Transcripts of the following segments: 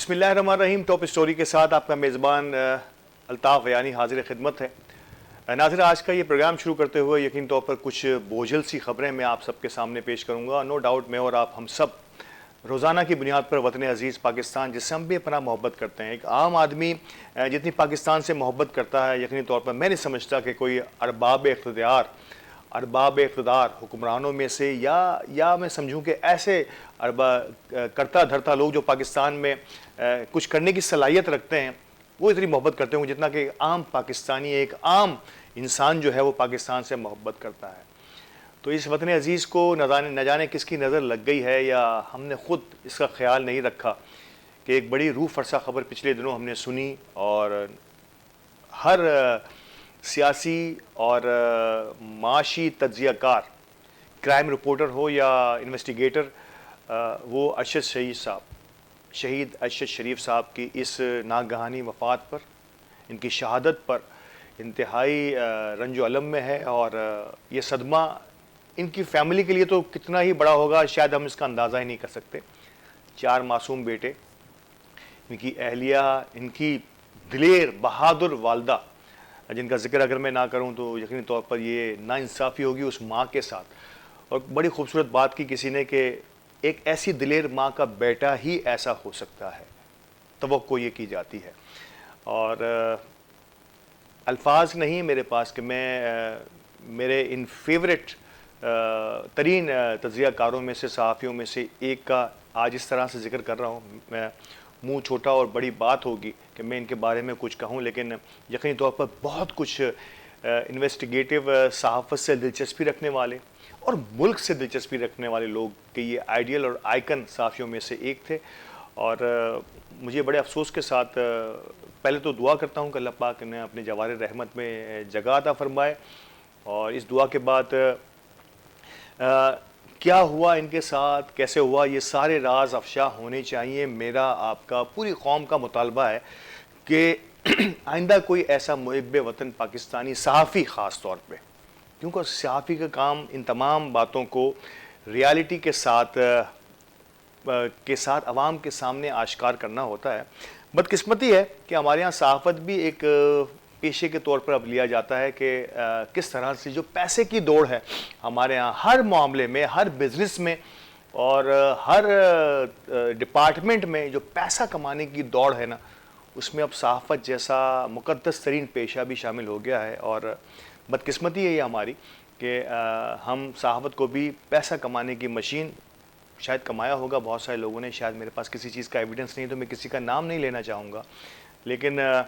बिस्मिल्लाहिर्रहमानिर्रहीम। Top story के साथ आपका मेज़बान अल्ताफ़ यानी हाजिर खिदमत है। नाज़रीन, आज का ये प्रोग्राम शुरू करते हुए यकीन तौर पर कुछ बोझल सी ख़बरें मैं आप सबके सामने पेश करूँगा। नो डाउट मैं और आप हम सब रोज़ाना की बुनियाद पर वतन अज़ीज़ पाकिस्तान, जिससे हम बेपनाह मोहब्बत करते हैं, एक आम आदमी जितनी पाकिस्तान से मोहब्बत करता है, यकीनी तौर पर मैं नहीं समझता कि कोई अरबाब इक़्तिदार हुक्मरानों में से या मैं समझूं कि ऐसे अरबा करता धरता लोग जो पाकिस्तान में कुछ करने की सलाहियत रखते हैं, वो इतनी मोहब्बत करते होंगे जितना कि आम पाकिस्तानी, एक आम इंसान जो है वो पाकिस्तान से मोहब्बत करता है। तो इस वतन अज़ीज़ को न जाने किसकी नज़र लग गई है या हमने ख़ुद इसका ख्याल नहीं रखा कि एक बड़ी रूह फरसा ख़बर पिछले दिनों हमने सुनी, और हर सियासी और माशी तज्ज़ियाकार, क्राइम रिपोर्टर हो या इन्वेस्टिगेटर, वो शहीद अरशद शरीफ साहब की इस नागहानी वफ़ात पर, इनकी शहादत पर इंतहाई रंजो अलम में है। और ये सदमा इनकी फ़ैमिली के लिए तो कितना ही बड़ा होगा, शायद हम इसका अंदाज़ा ही नहीं कर सकते। 4 मासूम बेटे, इनकी अहलिया, इनकी दिलेर बहादुर वालदा, जिनका ज़िक्र अगर मैं ना करूं तो यकीनी तौर पर ये नाइंसाफ़ी होगी उस माँ के साथ। और बड़ी खूबसूरत बात की किसी ने कि एक ऐसी दिलेर माँ का बेटा ही ऐसा हो सकता है, तवक्को ये की जाती है। और अल्फाज नहीं मेरे पास कि मैं मेरे इन फेवरेट तरीन तज्ज़ियाकारों में से, सहाफ़ियों में से एक का आज इस तरह से ज़िक्र कर रहा हूँ। मैं मुँह छोटा और बड़ी बात होगी कि मैं इनके बारे में कुछ कहूँ, लेकिन यकीनी तौर पर बहुत कुछ इन्वेस्टिगेटिव सहाफ़त से दिलचस्पी रखने वाले और मुल्क से दिलचस्पी रखने वाले लोग के ये आइडियल और आइकन सहाफ़ियों में से एक थे। और मुझे बड़े अफसोस के साथ पहले तो दुआ करता हूँ कि अल्लाह पाक ने अपने जवार रहमत में जगह अता फ़रमाए। और इस दुआ के बाद क्या हुआ इनके साथ, कैसे हुआ, ये सारे राज अफ़शा होने चाहिए। मेरा, आपका, पूरी कौम का मुतालबा है कि आइंदा कोई ऐसा मुहिब्बे वतन पाकिस्तानी सहाफ़ी ख़ास तौर पे, क्योंकि सहाफ़ी का काम इन तमाम बातों को रियलिटी के साथ अवाम के सामने आश्कार करना होता है। बदकिस्मती है कि हमारे यहाँ सहाफ़त भी एक पेशे के तौर पर अब लिया जाता है कि किस तरह से जो पैसे की दौड़ है हमारे यहाँ हर मामले में, हर बिज़नेस में और हर डिपार्टमेंट में, जो पैसा कमाने की दौड़ है ना, उसमें अब सहाफ़त जैसा मुक़द्दस तरीन पेशा भी शामिल हो गया है। और बदकिस्मती है ये हमारी कि हम सहाफ़त को भी पैसा कमाने की मशीन, शायद कमाया होगा बहुत सारे लोगों ने, शायद मेरे पास किसी चीज़ का एविडेंस नहीं तो मैं किसी का नाम नहीं लेना चाहूँगा, लेकिन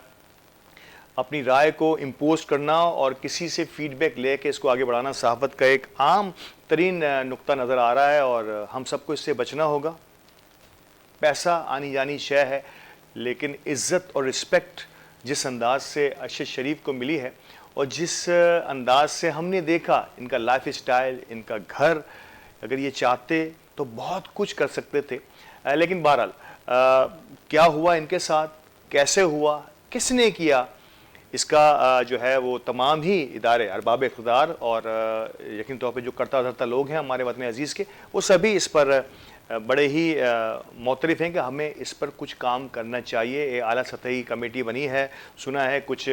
अपनी राय को इम्पोज करना और किसी से फ़ीडबैक लेके इसको आगे बढ़ाना सहाफ़त का एक आम तरीन नुक्ता नज़र आ रहा है। और हम सबको इससे बचना होगा। पैसा आनी जानी शय है, लेकिन इज़्ज़त और रिस्पेक्ट जिस अंदाज से अरशद शरीफ को मिली है और जिस अंदाज से हमने देखा इनका लाइफ स्टाइल, इनका घर, अगर ये चाहते तो बहुत कुछ कर सकते थे। लेकिन बहरहाल क्या हुआ इनके साथ, कैसे हुआ, किसने किया, इसका जो है वो तमाम ही इदारे, अरबाब इक़्तिदार और यकीन तौर पे जो करता धरता लोग हैं हमारे वतन अज़ीज़ के, वो सभी इस पर बड़े ही मुतरफ़ हैं कि हमें इस पर कुछ काम करना चाहिए। एक आला सतही कमेटी बनी है, सुना है कुछ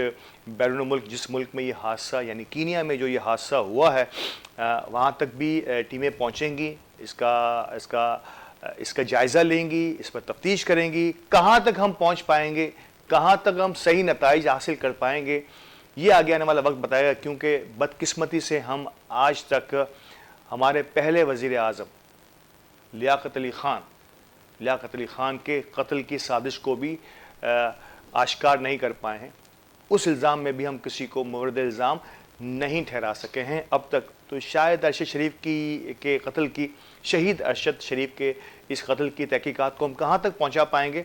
बैरून मुल्क, जिस मुल्क में ये हादसा यानी कीनिया में जो ये हादसा हुआ है, वहाँ तक भी टीमें पहुँचेंगी, इसका जायज़ा लेंगी, इस पर तफ्तीश करेंगी, कहाँ तक हम पहुँच पाएंगे, कहाँ तक हम सही नताइज हासिल कर पाएंगे, ये आगे आने वाला वक्त बताएगा। क्योंकि बदकिस्मती से हम आज तक हमारे पहले वज़ीर आज़म लियाक़त अली ख़ान के कत्ल की साजिश को भी आश्कार नहीं कर पाए हैं। उस इल्ज़ाम में भी हम किसी को मुवर्द इल्ज़ाम नहीं ठहरा सके हैं अब तक। तो शायद अरशद शरीफ के कत्ल की, शहीद अरशद शरीफ के इस कत्ल की तहकीकात को हम कहाँ तक पहुँचा पाएंगे,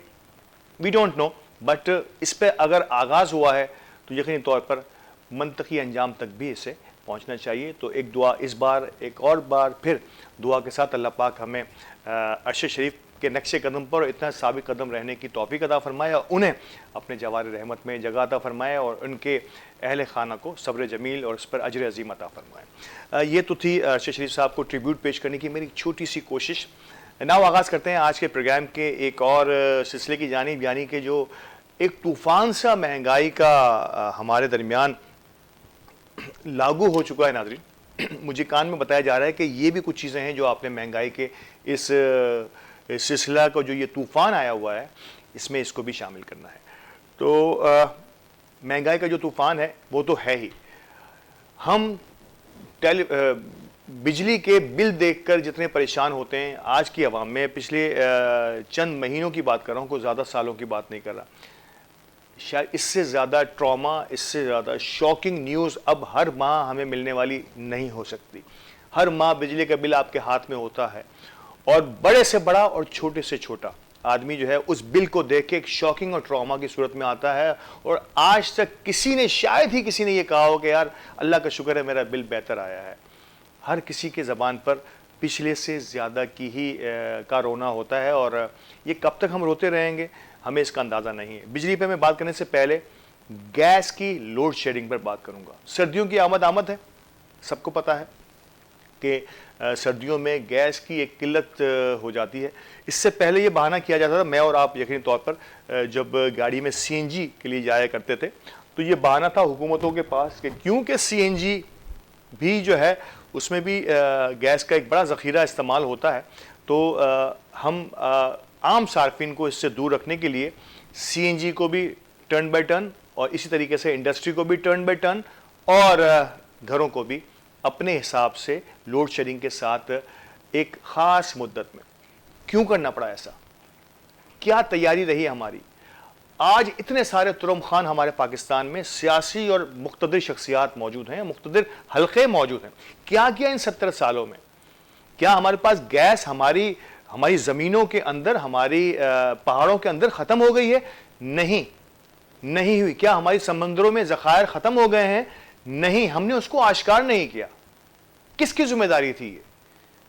वी डोंट नो। बट इस पर अगर आगाज़ हुआ है तो यकीनी तौर पर मंतकी अंजाम तक भी इसे पहुंचना चाहिए। तो एक दुआ इस बार, एक और बार फिर दुआ के साथ अल्लाह पाक हमें अरशद शरीफ के नक्शे कदम पर इतना साबित कदम रहने की तौफीक अता फ़रमाए और उन्हें अपने जवार रहमत में जगह अता फ़रमाए और उनके अहल खाना को सब्र जमील और उस पर अजर अज़ीम अता फ़रमाए। ये तो थी अरशद शरीफ साहब को ट्रिब्यूट पेश करने की मेरी छोटी सी कोशिश। नाउ आगाज़ करते हैं आज के प्रोग्राम के एक और सिलसिले की जानिब, यानी कि जो एक तूफ़ान सा महंगाई का हमारे दरमियान लागू हो चुका है नाज़रीन। मुझे कान में बताया जा रहा है कि ये भी कुछ चीज़ें हैं जो आपने महंगाई के इस सिलसिला को, जो ये तूफ़ान आया हुआ है, इसमें इसको भी शामिल करना है। तो महंगाई का जो तूफ़ान है वो तो है ही। हम बिजली के बिल देखकर जितने परेशान होते हैं आज की आवाम में, पिछले चंद महीनों की बात कर रहा हूँ, कोई ज़्यादा सालों की बात नहीं कर रहा, शायद इससे ज़्यादा ट्रॉमा, इससे ज़्यादा शॉकिंग न्यूज़ अब हर माह हमें मिलने वाली नहीं हो सकती। हर माह बिजली का बिल आपके हाथ में होता है और बड़े से बड़ा और छोटे से छोटा आदमी जो है उस बिल को देख के एक शॉकिंग और ट्रॉमा की सूरत में आता है। और आज तक किसी ने, शायद ही किसी ने ये कहा हो कि यार अल्लाह का शुक्र है मेरा बिल बेहतर आया है। हर किसी के ज़बान पर पिछले से ज़्यादा की ही का रोना होता है और ये कब तक हम रोते रहेंगे हमें इसका अंदाज़ा नहीं है। बिजली पे मैं बात करने से पहले गैस की लोड शेडिंग पर बात करूँगा। सर्दियों की आमद है, सबको पता है कि सर्दियों में गैस की एक किल्लत हो जाती है। इससे पहले ये बहाना किया जाता था, मैं और आप यकीनी तौर पर जब गाड़ी में सीएनजी के लिए जाया करते थे तो ये बहाना था हुकूमतों के पास कि क्योंकि सीएनजी भी जो है उसमें भी गैस का एक बड़ा ज़ख़ीरा इस्तेमाल होता है, तो हम आम सार्फिन को इससे दूर रखने के लिए सीएनजी को भी टर्न बाय टर्न और इसी तरीके से इंडस्ट्री को भी टर्न बाय टर्न और घरों को भी अपने हिसाब से लोड शेडिंग के साथ एक ख़ास मुद्दत में। क्यों करना पड़ा ऐसा? क्या तैयारी रही हमारी? आज इतने सारे तुरम खान हमारे पाकिस्तान में सियासी और मुख्तदिर शख्सियात मौजूद हैं, मुख्तदिर हल्के मौजूद हैं। क्या किया इन 70 सालों में? क्या हमारे पास गैस हमारी ज़मीनों के अंदर, हमारी पहाड़ों के अंदर ख़त्म हो गई है? नहीं हुई। क्या हमारी समंदरों में ज़खायर ख़त्म हो गए हैं? नहीं, हमने उसको आश्कार नहीं किया। किसकी जिम्मेदारी थी ये?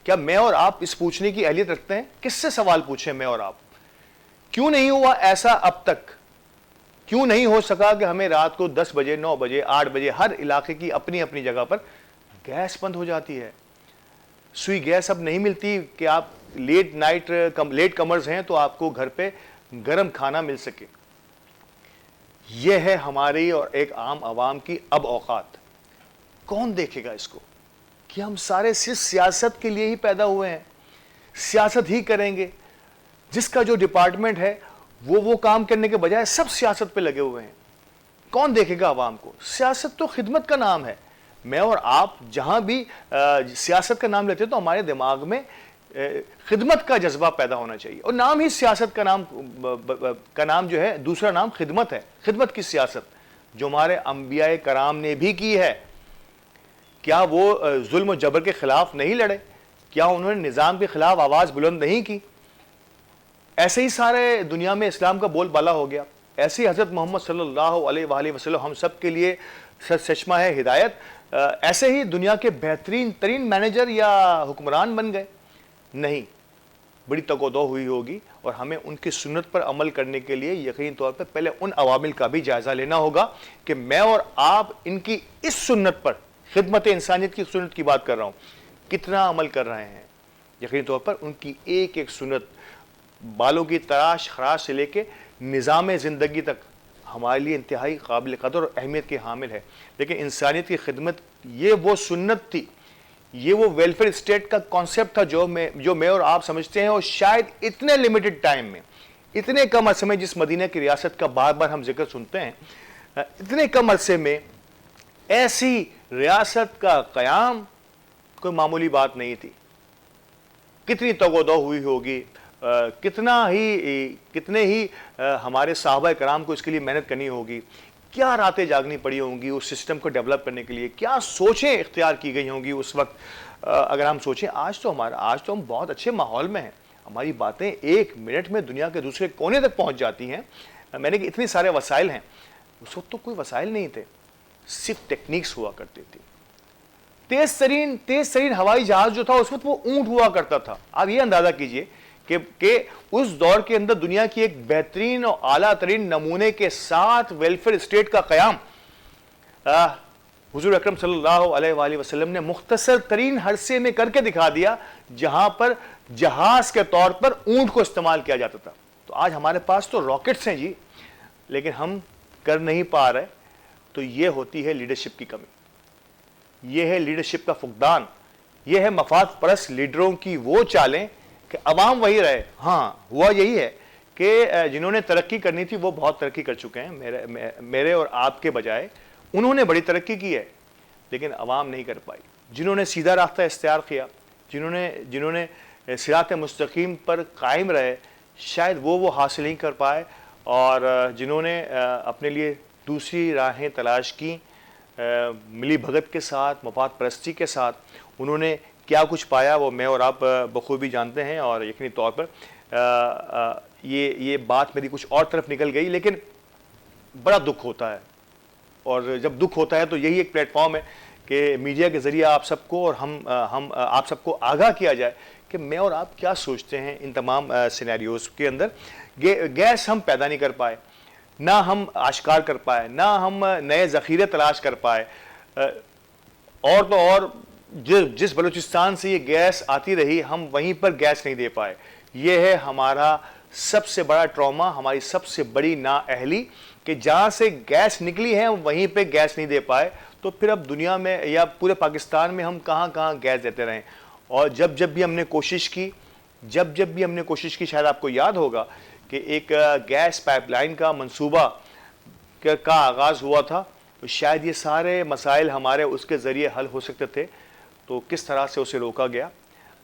क्या मैं और आप इस पूछने की अहलियत रखते हैं? किससे सवाल पूछें मैं और आप? क्यों नहीं हुआ ऐसा अब तक? क्यों नहीं हो सका कि हमें रात को 10 बजे, 9 बजे, 8 बजे हर इलाके की अपनी अपनी जगह पर गैस बंद हो जाती है? सुई गैस अब नहीं मिलती कि आप लेट कमर्स हैं तो आपको घर पे गर्म खाना मिल सके। यह है हमारी और एक आम आवाम की अब औकात। कौन देखेगा इसको कि हम सारे सिर्फ सियासत के लिए ही पैदा हुए हैं, सियासत ही करेंगे। जिसका जो डिपार्टमेंट है वो काम करने के बजाय सब सियासत पे लगे हुए हैं। कौन देखेगा आवाम को? सियासत तो खिदमत का नाम है। मैं और आप जहां भी सियासत का नाम लेते हैं तो हमारे दिमाग में खिदमत का जज्बा पैदा होना चाहिए। और नाम ही सियासत का नाम जो है, दूसरा नाम खिदमत है। खिदमत की सियासत जो हमारे अंबियाए कराम ने भी की है। क्या वो जुल्म और जबर के खिलाफ नहीं लड़े? क्या उन्होंने निज़ाम के खिलाफ आवाज़ बुलंद नहीं की? ऐसे ही सारे दुनिया में इस्लाम का बोलबाला हो गया। ऐसे ही हज़रत मोहम्मद सल्लल्लाहु अलैहि वसल्लम हम सब के लिए सचमा है हिदायत। ऐसे ही दुनिया के बेहतरीन तरीन मैनेजर या हुक्मरान बन गए? नहीं, बड़ी तकोदो हुई होगी और हमें उनकी सुन्नत पर अमल करने के लिए यकीनी तौर पर पहले उन अवामिल का भी जायज़ा लेना होगा कि मैं और आप इनकी इस सुन्नत पर, खिदमत इंसानियत की सुन्नत की बात कर रहा हूँ, कितना अमल कर रहे हैं। यकीनी तौर पर उनकी एक एक सुन्नत बालों की तराश खराश से लेके निज़ाम ज़िंदगी तक हमारे लिए इंतहाई काबिल कदर और अहमियत के हामिल है। लेकिन इंसानियत की खिदमत ये वो सुन्नत थी, ये वो वेलफेयर स्टेट का कॉन्सेप्ट था जो मैं और आप समझते हैं। और शायद इतने लिमिटेड टाइम में, इतने कम अरसे में, जिस मदीना की रियासत का बार बार हम जिक्र सुनते हैं, इतने कम अरसे में ऐसी रियासत का क़याम कोई मामूली बात नहीं थी। कितनी तगोदो हुई होगी, कितने ही हमारे साहबा कराम को इसके लिए मेहनत करनी होगी, क्या रातें जागनी पड़ी होंगी उस सिस्टम को डेवलप करने के लिए, क्या सोचें इख्तियार की गई होंगी उस वक्त। अगर हम सोचें आज तो हम बहुत अच्छे माहौल में हैं। हमारी बातें एक मिनट में दुनिया के दूसरे कोने तक पहुंच जाती हैं। मैंने कि इतने सारे वसाइल हैं। उस वक्त तो कोई वसाइल नहीं थे, सिर्फ टेक्निक्स हुआ करती थी। तेज तरीन हवाई जहाज जो था उस वक्त वो ऊंट हुआ करता था। आप ये अंदाजा कीजिए कि उस दौर के अंदर दुनिया की एक बेहतरीन और आला तरीन नमूने के साथ वेलफेयर स्टेट का क़याम हुजूर अकरम सल्लल्लाहु अलैहि वसल्लम ने मुख्तसर तरीन हरसे में करके दिखा दिया जहां पर जहाज के तौर पर ऊंट को इस्तेमाल किया जाता था। तो आज हमारे पास तो रॉकेट्स हैं जी, लेकिन हम कर नहीं पा रहे। तो ये होती है लीडरशिप की कमी, ये है लीडरशिप का फुकदान, ये है मफाद परस्त लीडरों की वो चालें कि अवाम वही रहे। हाँ, हुआ यही है कि जिन्होंने तरक्की करनी थी वो बहुत तरक्की कर चुके हैं, मेरे और आपके बजाय उन्होंने बड़ी तरक्की की है, लेकिन अवाम नहीं कर पाई। जिन्होंने सीधा रास्ता इख्तियार किया, जिन्होंने सिरात मुस्तकीम पर कायम रहे, शायद वो हासिल नहीं कर पाए। और जिन्होंने अपने लिए दूसरी राहें तलाश की, मिली भगत के साथ, मफाद परस्ती के साथ, उन्होंने क्या कुछ पाया वो मैं और आप बखूबी जानते हैं। और यकीनी तौर पर ये बात मेरी कुछ और तरफ निकल गई, लेकिन बड़ा दुख होता है। और जब दुख होता है तो यही एक प्लेटफॉर्म है कि मीडिया के ज़रिए आप सबको और हम आप सबको आगाह किया जाए कि मैं और आप क्या सोचते हैं इन तमाम सिनेरियोज़ के अंदर। गैस हम पैदा नहीं कर पाए, ना हम आश्कार कर पाए, ना हम नए ज़ख़ीरे तलाश कर पाए। और तो और जिस बलूचिस्तान से ये गैस आती रही, हम वहीं पर गैस नहीं दे पाए। ये है हमारा सबसे बड़ा ट्रॉमा, हमारी सबसे बड़ी नाअहली कि जहाँ से गैस निकली है वहीं पे गैस नहीं दे पाए। तो फिर अब दुनिया में या पूरे पाकिस्तान में हम कहाँ कहाँ गैस देते रहें। और जब भी हमने कोशिश की, शायद आपको याद होगा कि एक गैस पाइपलाइन का मंसूबा का आगाज़ हुआ था, तो शायद ये सारे मसाइल हमारे उसके ज़रिए हल हो सकते थे। तो किस तरह से उसे रोका गया,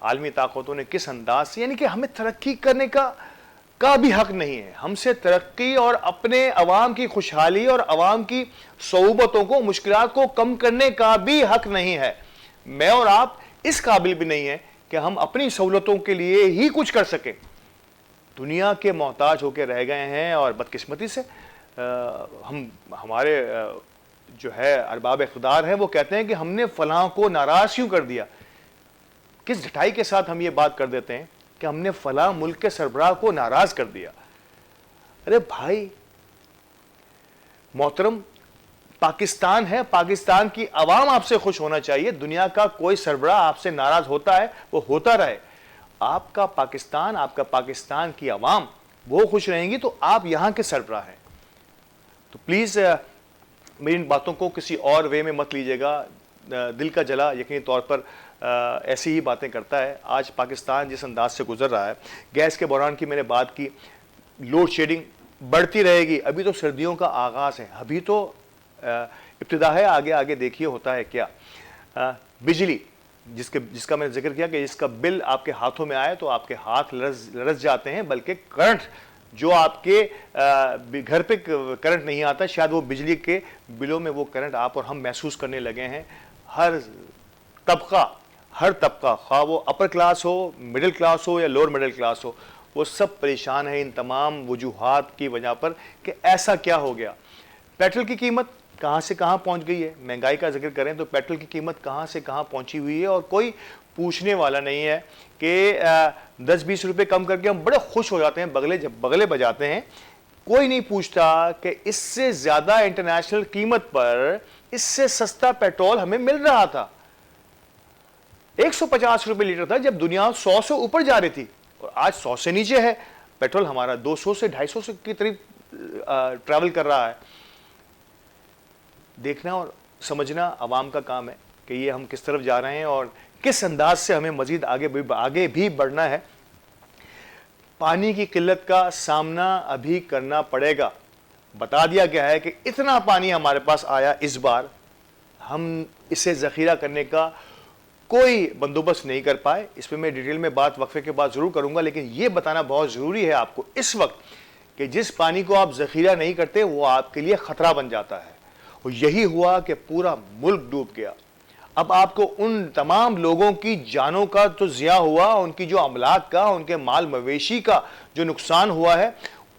आलमी ताकतों ने किस अंदाज से, यानी कि हमें तरक्की करने का भी हक नहीं है। हमसे तरक्की और अपने अवाम की खुशहाली और अवाम की सऊबतों को, मुश्किलात को कम करने का भी हक नहीं है। मैं और आप इस काबिल भी नहीं है कि हम अपनी सहूलतों के लिए ही कुछ कर सकें। दुनिया के मोहताज होकर रह गए हैं। और बदकिस्मती से हमारे जो है अरबाब इक़्तिदार हैं, वो कहते हैं कि हमने फलां को नाराज़ क्यों कर दिया। किस ढटाई के साथ हम ये बात कर देते हैं कि हमने फलां मुल्क के सरबराह को नाराज कर दिया। अरे भाई मोहतरम, पाकिस्तान है, पाकिस्तान की आवाम आपसे खुश होना चाहिए। दुनिया का कोई सरबराह आपसे नाराज होता है, वो होता रहे। आपका पाकिस्तान की आवाम वो खुश रहेंगी तो आप यहां के सरबराह हैं। तो प्लीज मेरी इन बातों को किसी और वे में मत लीजिएगा। दिल का जला यकीनी तौर पर ऐसी ही बातें करता है। आज पाकिस्तान जिस अंदाज से गुजर रहा है, गैस के बहरान की मैंने बात की, लोड शेडिंग बढ़ती रहेगी। अभी तो सर्दियों का आगाज़ है, अभी तो इब्तिदा है, आगे आगे देखिए होता है क्या। बिजली जिसका मैंने जिक्र किया कि जिसका बिल आपके हाथों में आए तो आपके हाथ लरस जाते हैं, बल्कि करंट जो आपके घर पे करंट नहीं आता, शायद वो बिजली के बिलों में वो करंट आप और हम महसूस करने लगे हैं। हर तबका खा वो अपर क्लास हो, मिडिल क्लास हो या लोअर मिडिल क्लास हो, वो सब परेशान है इन तमाम वजूहात की वजह पर कि ऐसा क्या हो गया। पेट्रोल की कीमत कहाँ से कहाँ पहुँच गई है। महंगाई का जिक्र करें तो पेट्रोल की कीमत कहाँ से कहाँ पहुँची हुई है और कोई पूछने वाला नहीं है कि 10-20 रुपये कम करके हम बड़े खुश हो जाते हैं, बगले बजाते हैं। कोई नहीं पूछता कि इससे ज़्यादा इंटरनेशनल कीमत पर इससे सस्ता पेट्रोल हमें मिल रहा था। 150 रुपये लीटर था जब दुनिया 100 से ऊपर जा रही थी, और आज 100 से नीचे है। पेट्रोल हमारा 200 से 250 के करीब ट्रैवल कर रहा है। देखना और समझना अवाम का काम है कि ये हम किस तरफ जा रहे हैं और किस अंदाज से हमें मजीद आगे भी बढ़ना है। पानी की किल्लत का सामना अभी करना पड़ेगा। बता दिया गया है कि इतना पानी हमारे पास आया इस बार, हम इसे ज़ख़ीरा करने का कोई बंदोबस्त नहीं कर पाए। इस पर मैं डिटेल में बात वक्फे के बाद ज़रूर करूँगा, लेकिन ये बताना बहुत ज़रूरी है आपको इस वक्त कि जिस पानी को आप ज़ख़ीरा नहीं करते वो आपके लिए ख़तरा बन जाता है। और यही हुआ कि पूरा मुल्क डूब गया। अब आपको उन तमाम लोगों की जानों का तो ज़िया हुआ, उनकी जो अमलाक का, उनके माल मवेशी का जो नुकसान हुआ है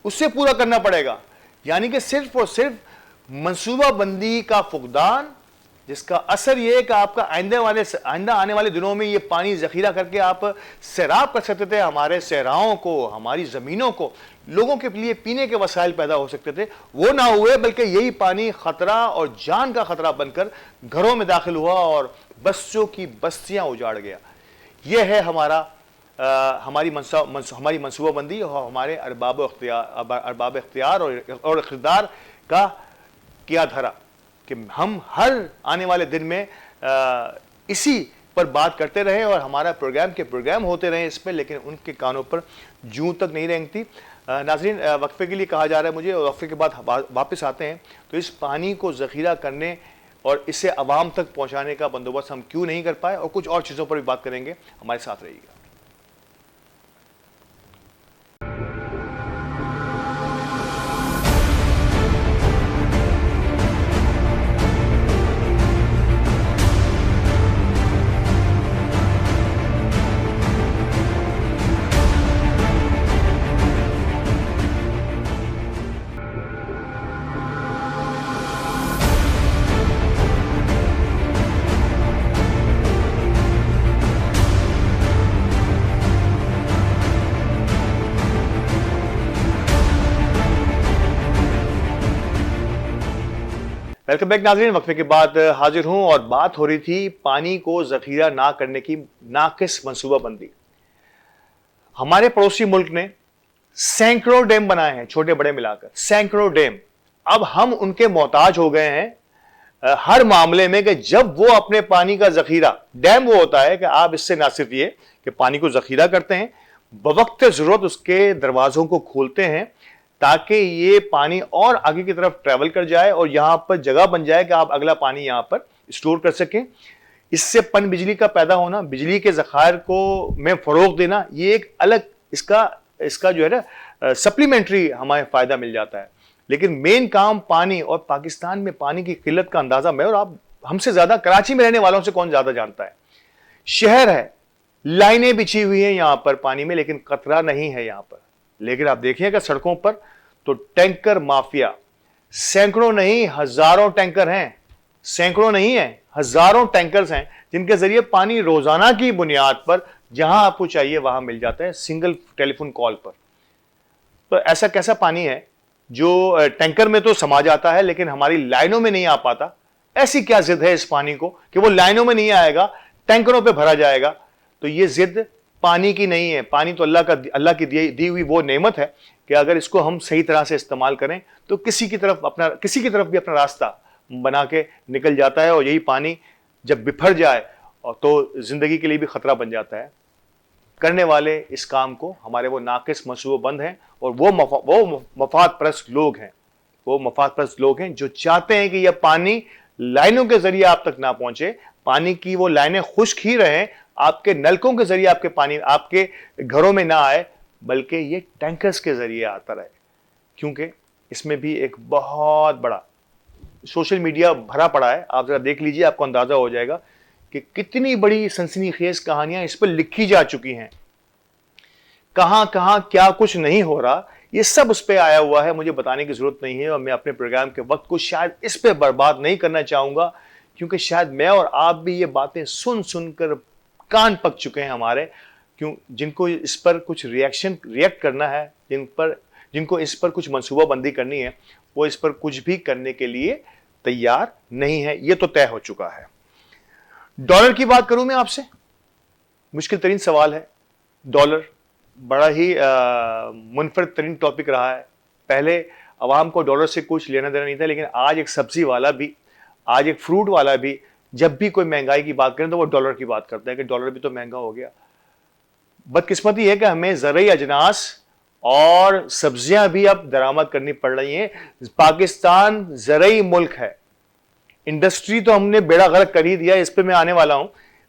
उससे पूरा करना पड़ेगा। यानी कि सिर्फ और सिर्फ मनसूबाबंदी का फुकदान जिसका असर ये है कि आपका आइंदा आने वाले दिनों में ये पानी जखीरा करके आप सैराब कर सकते थे, हमारे सहराओं को, हमारी ज़मीनों को, लोगों के लिए पीने के वसाइल पैदा हो सकते थे। वो ना हुए, बल्कि यही पानी खतरा और जान का खतरा बनकर घरों में दाखिल हुआ और बस्तियों की बस्तियां उजाड़ गया। यह है हमारी मनसूबाबंदी और हमारे अरबाब इख्तियार और इक़्तिदार का किया धरा कि हम हर आने वाले दिन में इसी पर बात करते रहे और हमारा प्रोग्राम होते रहे इस पर, लेकिन उनके कानों पर जूं तक नहीं रेंगती। नाज़रीन, वक्फे के लिए कहा जा रहा है मुझे, और वक्फे के बाद वापस आते हैं तो इस पानी को ज़ख़ीरा करने और इसे आवाम तक पहुँचाने का बंदोबस्त हम क्यों नहीं कर पाए, और कुछ और चीज़ों पर भी बात करेंगे। हमारे साथ रहिएगा। वेलकम बैक नाज़रीन, वक्फे के बाद हाजिर हूं और बात हो रही थी पानी को जखीरा ना करने की नाकिस मंसूबाबंदी। हमारे पड़ोसी मुल्क ने सैकड़ों डैम बनाए हैं, छोटे बड़े मिलाकर सैकड़ों डैम। अब हम उनके मोहताज हो गए हैं हर मामले में कि जब वो अपने पानी का जखीरा, डैम वो होता है कि आप इससे ना सिर्फ ये कि पानी को जखीरा करते हैं, बवक्त जरूरत उसके दरवाजों को खोलते हैं ताकि ये पानी और आगे की तरफ ट्रैवल कर जाए और यहाँ पर जगह बन जाए कि आप अगला पानी यहाँ पर स्टोर कर सकें। इससे पन बिजली का पैदा होना, बिजली के ज़खायर को में फ़रोग़ देना, ये एक अलग इसका जो है ना सप्लीमेंट्री हमें फ़ायदा मिल जाता है। लेकिन मेन काम पानी, और पाकिस्तान में पानी की किल्लत का अंदाज़ा मैं और आप हमसे ज़्यादा कराची में रहने वालों से कौन ज़्यादा जानता है। शहर है, लाइनें बिछी हुई हैं यहाँ पर पानी में, लेकिन कतरा नहीं है यहाँ पर। लेकिन आप देखिएगा सड़कों पर तो टैंकर माफिया, सैकड़ों नहीं हजारों टैंकर हैं, सैकड़ों नहीं है हजारों टैंकर्स हैं जिनके जरिए पानी रोजाना की बुनियाद पर जहां आपको चाहिए वहां मिल जाता है, सिंगल टेलीफोन कॉल पर। तो ऐसा कैसा पानी है जो टैंकर में तो समा जाता है लेकिन हमारी लाइनों में नहीं आ पाता? ऐसी क्या जिद है इस पानी को कि वो लाइनों में नहीं आएगा, टैंकरों पे भरा जाएगा? तो ये जिद पानी की नहीं है। पानी तो अल्लाह की दी हुई वो नेमत है कि अगर इसको हम सही तरह से इस्तेमाल करें तो किसी की तरफ भी अपना रास्ता बना के निकल जाता है, और यही पानी जब बिफर जाए तो जिंदगी के लिए भी खतरा बन जाता है। करने वाले इस काम को हमारे वो नाकिस मंसूबेबंद हैं और वो मफाद परस्त लोग हैं जो चाहते हैं कि यह पानी लाइनों के जरिए आप तक ना पहुंचे, पानी की वो लाइनें खुश्क ही रहें, आपके नलकों के जरिए आपके पानी आपके घरों में ना आए, बल्कि ये टैंकर्स के जरिए आता रहे। क्योंकि इसमें भी एक बहुत बड़ा सोशल मीडिया भरा पड़ा है। आप जरा देख लीजिए, आपको अंदाजा हो जाएगा कि कितनी बड़ी सनसनीखेज कहानियां इस पर लिखी जा चुकी हैं। कहां कहां क्या कुछ नहीं हो रहा, ये सब उस पर आया हुआ है, मुझे बताने की जरूरत नहीं है। और मैं अपने प्रोग्राम के वक्त को शायद इस पर बर्बाद नहीं करना चाहूंगा, क्योंकि शायद मैं और आप भी ये बातें सुन सुनकर कान पक चुके हैं हमारे। जिनको इस पर कुछ रिएक्ट करना है, जिनको इस पर कुछ मंसूबाबंदी करनी है, वो इस पर कुछ भी करने के लिए तैयार नहीं है। ये तो तय हो चुका है। डॉलर की बात करूं मैं आपसे, मुश्किल तरीन सवाल है। डॉलर बड़ा ही मुनफरद तरीन टॉपिक रहा है। पहले अवाम को डॉलर से कुछ लेना देना नहीं था, लेकिन आज एक सब्जी वाला भी, आज एक फ्रूट वाला भी जब भी कोई महंगाई की बात करें तो वो डॉलर की बात करता है कि डॉलर भी तो महंगा हो गया। बदकिस्मती है कि हमें ज़रूरी अजनास और सब्जियां भी अब दरामद करनी पड़ रही हैं। पाकिस्तान ज़रूरी मुल्क है, इंडस्ट्री तो हमने बेड़ा गर्क कर ही दिया, इस पे मैं आने वाला हूं,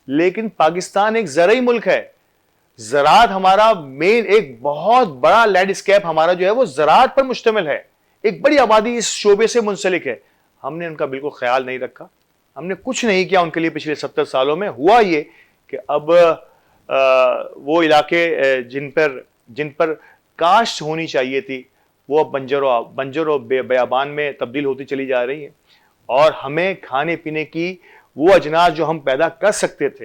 लेकिन पाकिस्तान एक ज़रूरी मुल्क है। ज़राअत हमारा मेन, एक बहुत बड़ा लैंडस्केप हमारा जो है वो ज़राअत पर मुश्तमिल है। एक बड़ी आबादी इस शोबे से मुंसलिक है। हमने उनका बिल्कुल ख्याल नहीं रखा, हमने कुछ नहीं किया उनके लिए। पिछले 70 सालों में हुआ ये कि अब वो इलाके जिन पर काश्त होनी चाहिए थी वो अब बंजर और बेयाबान में तब्दील होती चली जा रही है। और हमें खाने पीने की वो अजनास जो हम पैदा कर सकते थे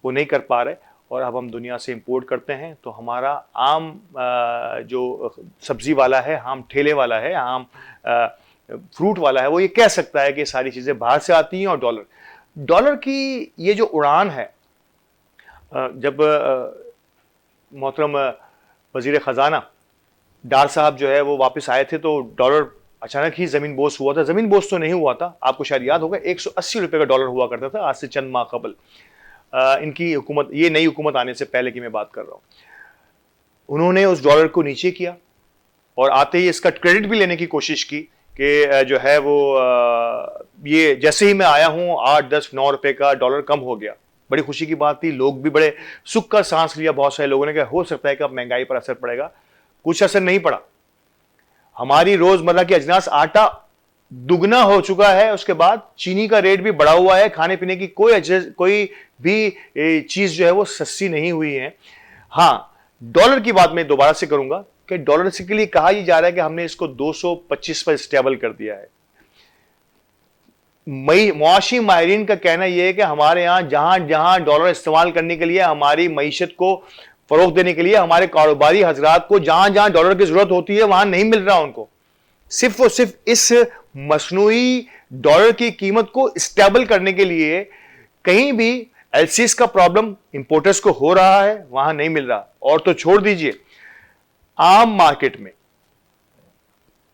वो नहीं कर पा रहे, और अब हम दुनिया से इंपोर्ट करते हैं। तो हमारा आम जो सब्जी वाला है, आम ठेले वाला है, आम फ्रूट वाला है, वो ये कह सकता है कि सारी चीज़ें बाहर से आती हैं। और डॉलर डॉलर की ये जो उड़ान है, जब मोहतरम वजीर ख़जाना डार साहब जो है वो वापस आए थे तो डॉलर अचानक ही ज़मीन बोस हुआ था। ज़मीन बोस तो नहीं हुआ था, आपको शायद याद होगा, 180 रुपये का डॉलर हुआ करता था आज से चंद माह कबल। इनकी हुकूमत, ये नई हुकूमत आने से पहले की मैं बात कर रहा हूँ, उन्होंने उस डॉलर को नीचे किया और आते ही इसका क्रेडिट भी लेने की कोशिश की कि जो है वो ये जैसे ही मैं आया हूँ 8, 10, 9 रुपए का डॉलर कम हो गया। बड़ी खुशी की बात थी, लोग भी बड़े सुख का सांस लिया। बहुत सारे लोगों ने कहा हो सकता है कि अब महंगाई पर असर पड़ेगा। कुछ असर नहीं पड़ा। हमारी रोजमर्रा की अजनास, आटा दुगना हो चुका है, उसके बाद चीनी का रेट भी बढ़ा हुआ है। खाने पीने की कोई भी चीज जो है वो सस्ती नहीं हुई है। हाँ, डॉलर की बात मैं दोबारा से करूंगा कि डॉलर के लिए कहा यह जा रहा है कि हमने इसको 225 पर स्टेबल कर दिया है। मुआशी माहिरीन का कहना यह है कि हमारे यहां जहां जहां डॉलर इस्तेमाल करने के लिए, हमारी मईशत को फरोग देने के लिए, हमारे कारोबारी हजरात को जहां जहां डॉलर की जरूरत होती है वहां नहीं मिल रहा उनको। सिर्फ और सिर्फ इस मसनूई डॉलर की कीमत को स्टेबल करने के लिए कहीं भी एलसीज का प्रॉब्लम इंपोर्टर्स को हो रहा है, वहां नहीं मिल रहा। और तो छोड़ दीजिए, आम मार्केट में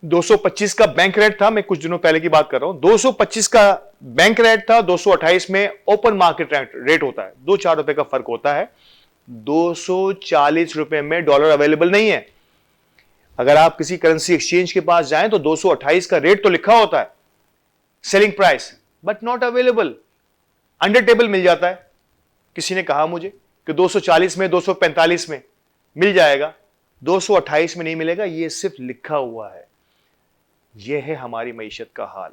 225 का बैंक रेट था, मैं कुछ दिनों पहले की बात कर रहा हूं, 225 का बैंक रेट था, 228 में ओपन मार्केट रेट होता है, 2-4 रुपए का फर्क होता है। 240 रुपए में डॉलर अवेलेबल नहीं है। अगर आप किसी करेंसी एक्सचेंज के पास जाएं तो 228 का रेट तो लिखा होता है, selling price, but not available, under table मिल जाता है। किसी ने कहा मुझे कि 240 में, 245 में मिल जाएगा, 228 में नहीं मिलेगा, यह सिर्फ लिखा हुआ है। यह है हमारी मईशत का हाल।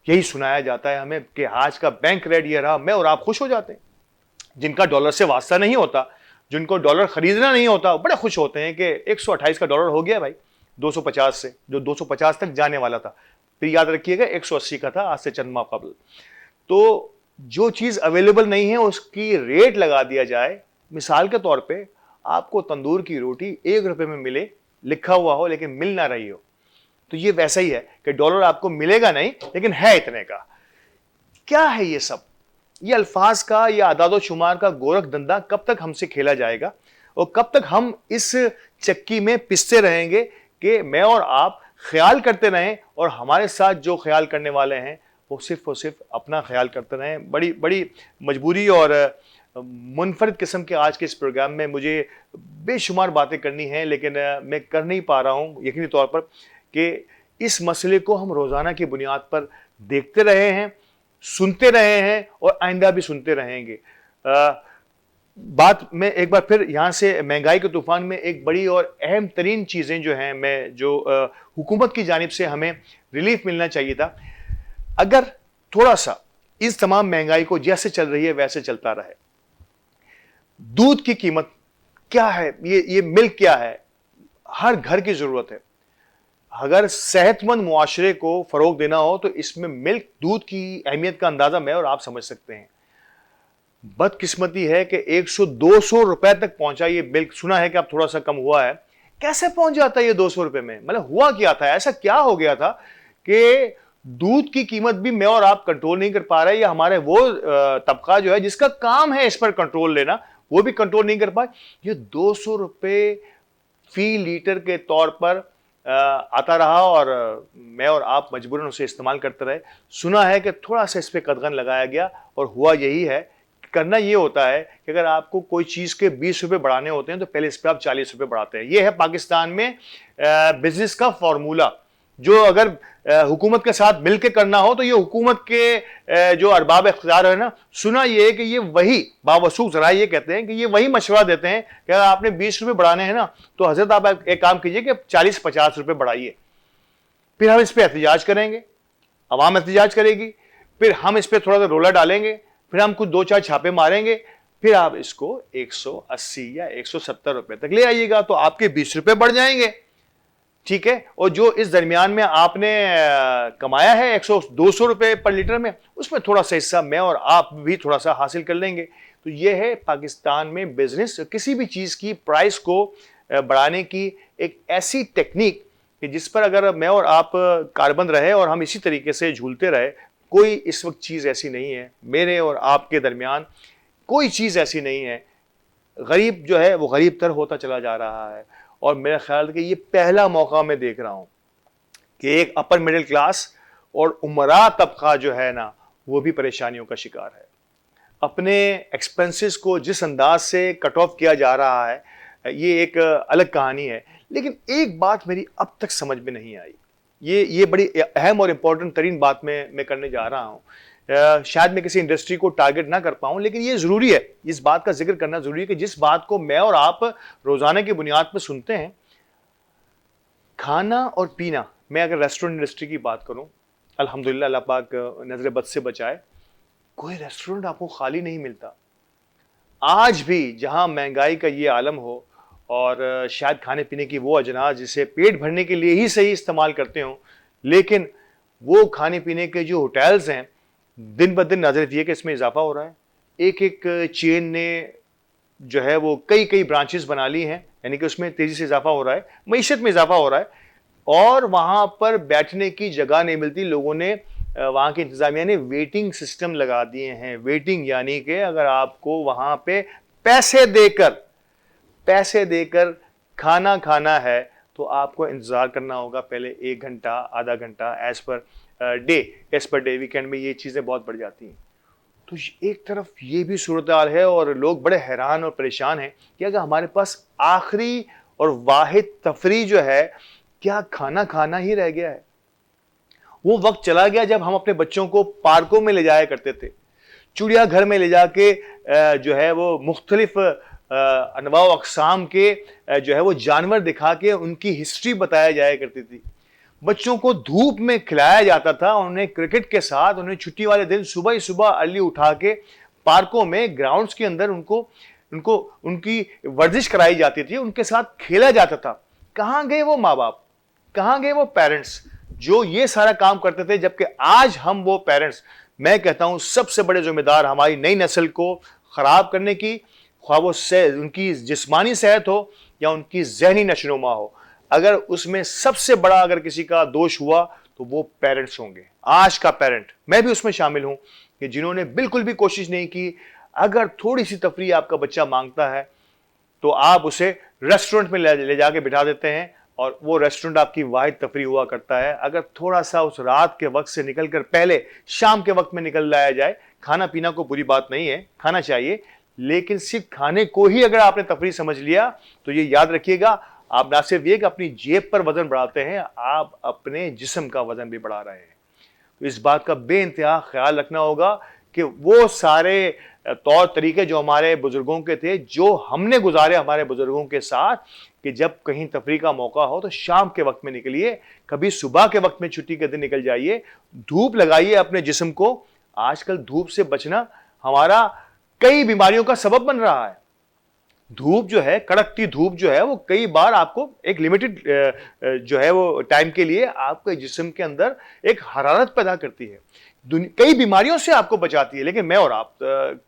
यही सुनाया जाता है हमें कि आज का बैंक रेट यह रहा, मैं और आप खुश हो जाते हैं। जिनका डॉलर से वास्ता नहीं होता, जिनको डॉलर खरीदना नहीं होता, बड़े खुश होते हैं कि 128 का डॉलर हो गया भाई, 250 से, जो 250 तक जाने वाला था, फिर याद रखिएगा 180 का था आज से चंद माह कबल। तो जो चीज अवेलेबल नहीं है उसकी रेट लगा दिया जाए। मिसाल के तौर पे आपको तंदूर की रोटी 1 रुपए में मिले, लिखा हुआ हो, लेकिन मिल ना रही हो, तो ये वैसा ही है कि डॉलर आपको मिलेगा नहीं, लेकिन है इतने का। क्या है ये सब? ये अल्फाज का, ये आदादो शुमार का गोरख धंधा कब तक हमसे खेला जाएगा, और कब तक हम इस चक्की में पिसते रहेंगे कि मैं और आप ख्याल करते रहें और हमारे साथ जो ख्याल करने वाले हैं वो सिर्फ और सिर्फ अपना ख्याल करते रहें। बड़ी बड़ी मजबूरी और मुनफरिद किस्म के आज के इस प्रोग्राम में मुझे बेशुमार बातें करनी हैं, लेकिन मैं कर नहीं पा रहा हूँ यकीनी तौर पर कि इस मसले को हम रोज़ाना की बुनियाद पर देखते रहे हैं, सुनते रहे हैं और आइंदा भी सुनते रहेंगे। बात मैं एक बार फिर यहाँ से महंगाई के तूफान में एक बड़ी और अहम तरीन चीज़ें जो हैं, मैं जो हुकूमत की जानिब से हमें रिलीफ मिलना चाहिए था, अगर थोड़ा सा इस तमाम महंगाई को जैसे चल रही है वैसे चलता रहे। दूध की कीमत क्या है, ये मिल्क क्या है, हर घर की जरूरत है। अगर सेहतमंद मुआशरे को फरोग देना हो तो इसमें मिल्क, दूध की अहमियत का अंदाजा मैं और आप समझ सकते हैं। बदकिस्मती है कि 100-200 रुपए तक पहुंचा ये मिल्क। सुना है कि अब थोड़ा सा कम हुआ है। कैसे पहुंच जाता है ये 200 रुपए में? मतलब हुआ क्या था, ऐसा क्या हो गया था कि दूध की कीमत भी मैं और आप कंट्रोल नहीं कर पा रहे, या हमारे वो तबका जो है जिसका काम है इस पर कंट्रोल लेना, वो भी कंट्रोल नहीं कर पाए। ये 200 रुपए फी लीटर के तौर पर आता रहा और मैं और आप मजबूरन उसे इस्तेमाल करते रहे। सुना है कि थोड़ा सा इस पर कदगन लगाया गया और हुआ यही है। करना ये होता है कि अगर आपको कोई चीज़ के 20 रुपए बढ़ाने होते हैं तो पहले इस पर आप 40 रुपए बढ़ाते हैं। ये है पाकिस्तान में बिजनेस का फॉर्मूला, जो अगर हुकूमत के साथ मिलकर करना हो तो ये हुकूमत के जो अरबाब इख्तियार है ना, सुना ये है कि ये वही बावसूख जरा ये कहते हैं कि ये वही मशवरा देते हैं कि अगर आपने 20 रुपए बढ़ाने हैं ना तो हजरत आप एक काम कीजिए कि 40-50 रुपए बढ़ाइए। फिर हम इस पर एहतजाज करेंगे, अवाम एहतजाज करेगी, फिर हम इस पर थोड़ा सा रोला डालेंगे, फिर हम कुछ 2-4 छापे मारेंगे, फिर आप इसको 180 या 170 रुपए तक ले आइएगा तो आपके 20 रुपए बढ़ जाएंगे। ठीक है, और जो इस दरमियान में आपने कमाया है 100-200 रुपए पर लीटर में, उसमें थोड़ा सा हिस्सा मैं और आप भी थोड़ा सा हासिल कर लेंगे। तो ये है पाकिस्तान में बिजनेस, किसी भी चीज़ की प्राइस को बढ़ाने की एक ऐसी टेक्निक कि जिस पर अगर मैं और आप कारबंद रहे और हम इसी तरीके से झूलते रहे, कोई इस वक्त चीज़ ऐसी नहीं है मेरे और आपके दरमियान, कोई चीज़ ऐसी नहीं है। गरीब जो है वो गरीब तर होता चला जा रहा है, और मेरा ख्याल कि ये पहला मौका मैं देख रहा हूँ कि एक अपर मिडिल क्लास और उमरा तबका जो है ना, वो भी परेशानियों का शिकार है। अपने एक्सपेंसेस को जिस अंदाज से कट ऑफ किया जा रहा है, ये एक अलग कहानी है। लेकिन एक बात मेरी अब तक समझ में नहीं आई, ये बड़ी अहम और इम्पोर्टेंट तरीन बात मैं करने जा रहा हूँ। शायद मैं किसी इंडस्ट्री को टारगेट ना कर पाऊँ, लेकिन ये ज़रूरी है, इस बात का जिक्र करना ज़रूरी है कि जिस बात को मैं और आप रोज़ाना की बुनियाद पर सुनते हैं, खाना और पीना। मैं अगर रेस्टोरेंट इंडस्ट्री की बात करूँ, अल्हम्दुलिल्लाह अल्लाह पाक नज़र बद से बचाए, कोई रेस्टोरेंट आपको खाली नहीं मिलता। आज भी जहाँ महंगाई का ये आलम हो और शायद खाने पीने की वो अजनास जिसे पेट भरने के लिए ही सही इस्तेमाल करते हों, लेकिन वो खाने पीने के जो होटल्स हैं, दिन ब दिन नज़र ये कि इसमें इजाफा हो रहा है। एक चेन ने जो है वो कई ब्रांचेस बना ली हैं, यानी कि उसमें तेज़ी से इजाफा हो रहा है, मईशत में इजाफा हो रहा है, और वहाँ पर बैठने की जगह नहीं मिलती। लोगों ने, वहाँ की इंतज़ामिया ने वेटिंग सिस्टम लगा दिए हैं। वेटिंग यानी कि अगर आपको वहाँ पे पैसे देकर खाना है तो आपको इंतज़ार करना होगा पहले 1 घंटा, आधा घंटा, एज़ पर डे। वीकेंड में ये चीज़ें बहुत बढ़ जाती हैं। तो एक तरफ ये भी सूरत हाल है और लोग बड़े हैरान और परेशान हैं कि अगर हमारे पास आखिरी और वाहिद तफरी जो है, क्या खाना ही रह गया है। वो वक्त चला गया जब हम अपने बच्चों को पार्कों में ले जाया करते थे, चिड़ियाघर में ले जाके जो है वो मुख्तलिफ अनवा अक़साम के जो है वो जानवर दिखा के उनकी हिस्ट्री बताया जाया करती थी। बच्चों को धूप में खिलाया जाता था, उन्हें क्रिकेट के साथ, उन्हें छुट्टी वाले दिन सुबह ही सुबह अर्ली उठा के पार्कों में, ग्राउंड्स के अंदर उनको उनकी वर्जिश कराई जाती थी, उनके साथ खेला जाता था। कहाँ गए वो माँ बाप, कहाँ गए वो पेरेंट्स जो ये सारा काम करते थे, जबकि आज हम वो पेरेंट्स, मैं कहता हूँ सबसे बड़े जिम्मेदार हमारी नई नस्ल को खराब करने की, ख्वाह वो उनकी जिस्मानी सेहत हो या उनकी जहनी नशोनुमा हो, अगर उसमें सबसे बड़ा अगर किसी का दोष हुआ तो वो पेरेंट्स होंगे। आज का पेरेंट, मैं भी उसमें शामिल हूं, कि जिन्होंने बिल्कुल भी कोशिश नहीं की। अगर थोड़ी सी तफरी आपका बच्चा मांगता है तो आप उसे रेस्टोरेंट में ले जाके बिठा देते हैं, और वो रेस्टोरेंट आपकी वाहिद तफरी हुआ करता है। अगर थोड़ा सा उस रात के वक्त से निकल कर पहले शाम के वक्त में निकल लाया जाए, खाना पीना को बुरी बात नहीं है, खाना चाहिए, लेकिन सिर्फ खाने को ही अगर आपने तफरी समझ लिया तो ये याद रखिएगा, आप ना सिर्फ ये कि अपनी जेब पर वजन बढ़ाते हैं, आप अपने जिस्म का वजन भी बढ़ा रहे हैं। तो इस बात का बेइंतहा ख्याल रखना होगा कि वो सारे तौर तरीके जो हमारे बुजुर्गों के थे, जो हमने गुजारे हमारे बुजुर्गों के साथ, कि जब कहीं तफरी का मौका हो तो शाम के वक्त में निकलिए, कभी सुबह के वक्त में छुट्टी के दिन निकल जाइए, धूप लगाइए अपने जिस्म को। आजकल धूप से बचना हमारा कई बीमारियों का सबब बन रहा है। धूप जो है, कड़कती धूप जो है, वो कई बार आपको एक लिमिटेड जो है वो टाइम के लिए आपके जिस्म के अंदर एक हरारत पैदा करती है, कई बीमारियों से आपको बचाती है। लेकिन मैं और आप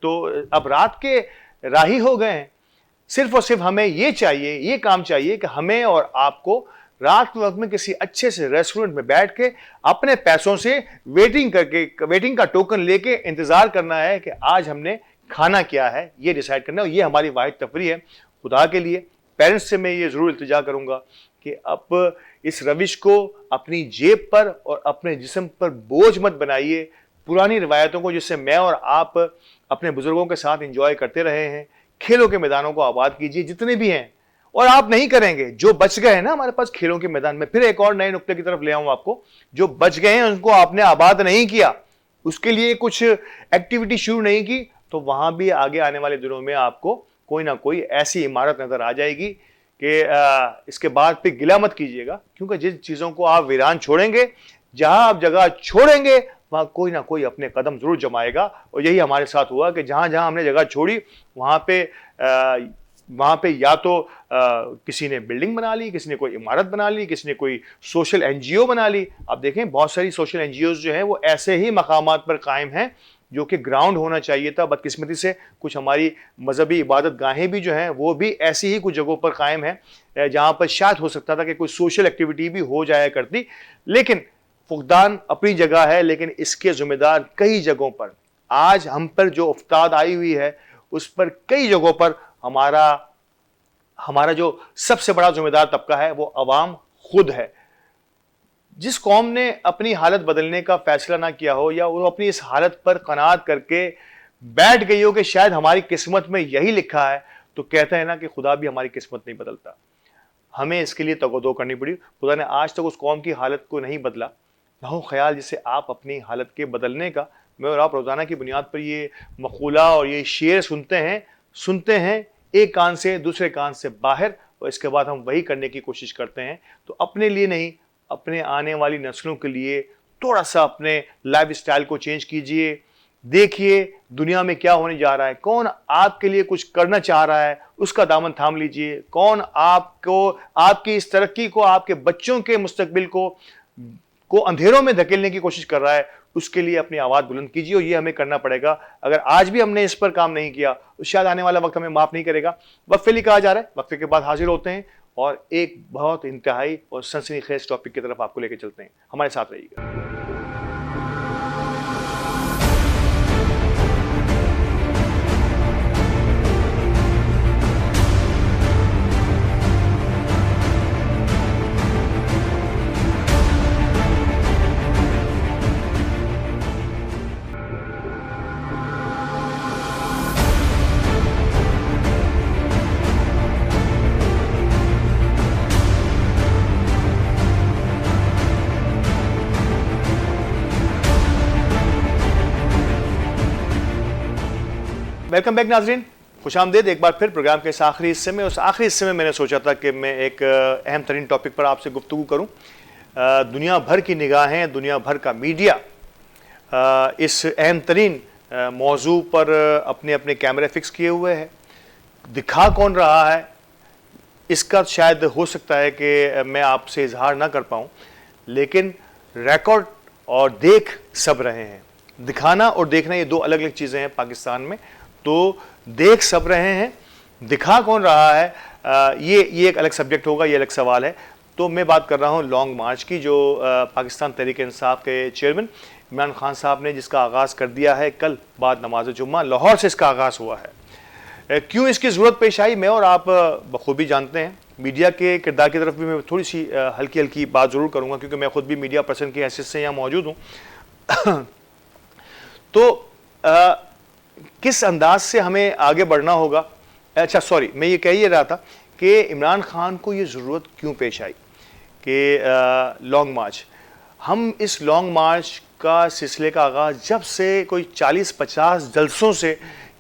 तो अब रात के राही हो गए हैं। सिर्फ और सिर्फ हमें ये चाहिए, ये काम चाहिए कि हमें और आपको रात के वक्त में किसी अच्छे से रेस्टोरेंट में बैठ के अपने पैसों से वेटिंग का टोकन लेके इंतजार करना है कि आज हमने खाना क्या है, ये डिसाइड करना है। ये हमारी वाहिद तफरी है। खुदा के लिए पेरेंट्स से मैं ये ज़रूर इल्तिजा करूँगा कि अब इस रविश को अपनी जेब पर और अपने जिस्म पर बोझ मत बनाइए। पुरानी रिवायतों को जिससे मैं और आप अपने बुजुर्गों के साथ इंजॉय करते रहे हैं, खेलों के मैदानों को आबाद कीजिए जितने भी हैं। और आप नहीं करेंगे, जो बच गए हैं ना हमारे पास खेलों के मैदान में, फिर एक और नए नुक्ते की तरफ ले आऊँ आपको, जो बच गए हैं उनको आपने आबाद नहीं किया, उसके लिए कुछ एक्टिविटी शुरू नहीं की, तो वहां भी आगे आने वाले दिनों में आपको कोई ना कोई ऐसी इमारत नजर आ जाएगी कि इसके बाद फिर गिला मत कीजिएगा, क्योंकि जिन चीज़ों को आप वीरान छोड़ेंगे, जहां आप जगह छोड़ेंगे, वहां कोई ना कोई अपने कदम जरूर जमाएगा। और यही हमारे साथ हुआ कि जहां जहां हमने जगह छोड़ी, वहां पे या तो किसी ने बिल्डिंग बना ली, किसी ने कोई इमारत बना ली, किसी ने कोई सोशल एनजीओ बना ली। आप देखें बहुत सारी सोशल एनजीओ जो हैं वो ऐसे ही मकामात पर कायम हैं जो कि ग्राउंड होना चाहिए था। बदकिस्मती से कुछ हमारी मजहबी इबादत गाहें भी जो हैं वो भी ऐसी ही कुछ जगहों पर कायम हैं जहाँ पर शायद हो सकता था कि कोई सोशल एक्टिविटी भी हो जाया करती। लेकिन फुकदान अपनी जगह है, लेकिन इसके जिम्मेदार कई जगहों पर आज हम पर जो उफ्ताद आई हुई है उस पर कई जगहों पर हमारा जो सबसे बड़ा जिम्मेदार तबका है वो अवाम खुद है। जिस कौम ने अपनी हालत बदलने का फैसला ना किया हो या वो अपनी इस हालत पर कनात करके बैठ गई हो कि शायद हमारी किस्मत में यही लिखा है, तो कहते हैं ना कि खुदा भी हमारी किस्मत नहीं बदलता। हमें इसके लिए तगदो करनी पड़ी। खुदा ने आज तक उस कौम की हालत को नहीं बदला। ना हो ख्याल जिसे आप अपनी हालत के बदलने का। मैं और आप रोज़ाना की बुनियाद पर ये मक़ूला और ये शेर सुनते हैं एक कान से दूसरे कान से बाहर, और इसके बाद हम वही करने की कोशिश करते हैं। तो अपने लिए नहीं, अपने आने वाली नस्लों के लिए थोड़ा सा अपने लाइफ स्टाइल को चेंज कीजिए। देखिए दुनिया में क्या होने जा रहा है, कौन आपके लिए कुछ करना चाह रहा है, उसका दामन थाम लीजिए। कौन आपको, आपकी इस तरक्की को, आपके बच्चों के मुस्तकबिल को अंधेरों में धकेलने की कोशिश कर रहा है, उसके लिए अपनी आवाज़ बुलंद कीजिए। और ये हमें करना पड़ेगा। अगर आज भी हमने इस पर काम नहीं किया तो शायद आने वाला वक्त हमें माफ़ नहीं करेगा। वक्फे लिए कहा जा रहा है, वक्फे के बाद हाजिर होते हैं और एक बहुत इंतहाई और सनसनीखेज टॉपिक की तरफ आपको लेकर चलते हैं। हमारे साथ रहिएगा। वेलकम बैक नाजरीन, खुशामदीद एक बार फिर प्रोग्राम के इस आखिरी हिस्से में। उस आखिरी हिस्से में मैंने सोचा था कि मैं एक अहम तरीन टॉपिक पर आपसे गुफ्तगू करूं। दुनिया भर की निगाहें, दुनिया भर का मीडिया इस अहम तरीन मौजू पर अपने अपने कैमरे फिक्स किए हुए है। दिखा कौन रहा है इसका शायद हो सकता है कि मैं आपसे इजहार ना कर पाऊँ, लेकिन रिकॉर्ड और देख सब रहे हैं। दिखाना और देखना ये दो अलग अलग चीज़ें हैं पाकिस्तान में। तो देख सब रहे हैं, दिखा कौन रहा है, ये एक अलग सब्जेक्ट होगा, ये अलग सवाल है। तो मैं बात कर रहा हूँ लॉन्ग मार्च की, जो पाकिस्तान तहरीक इंसाफ के चेयरमैन इमरान खान साहब ने जिसका आगाज़ कर दिया है कल बाद नमाज जुम्मा। लाहौर से इसका आगाज़ हुआ है। क्यों इसकी ज़रूरत पेश आई, मैं और आप बखूबी जानते हैं। मीडिया के किरदार की तरफ भी मैं थोड़ी सी हल्की हल्की बात ज़रूर करूँगा, क्योंकि मैं ख़ुद भी मीडिया पर्सन की हैसियत से यहाँ मौजूद हूँ। तो किस अंदाज से हमें आगे बढ़ना होगा। अच्छा सॉरी, मैं ये कह ही रहा था कि इमरान खान को ये ज़रूरत क्यों पेश आई कि लॉन्ग मार्च। हम इस लॉन्ग मार्च का सिलसिले का आगाज़ जब से कोई 40-50 जलसों से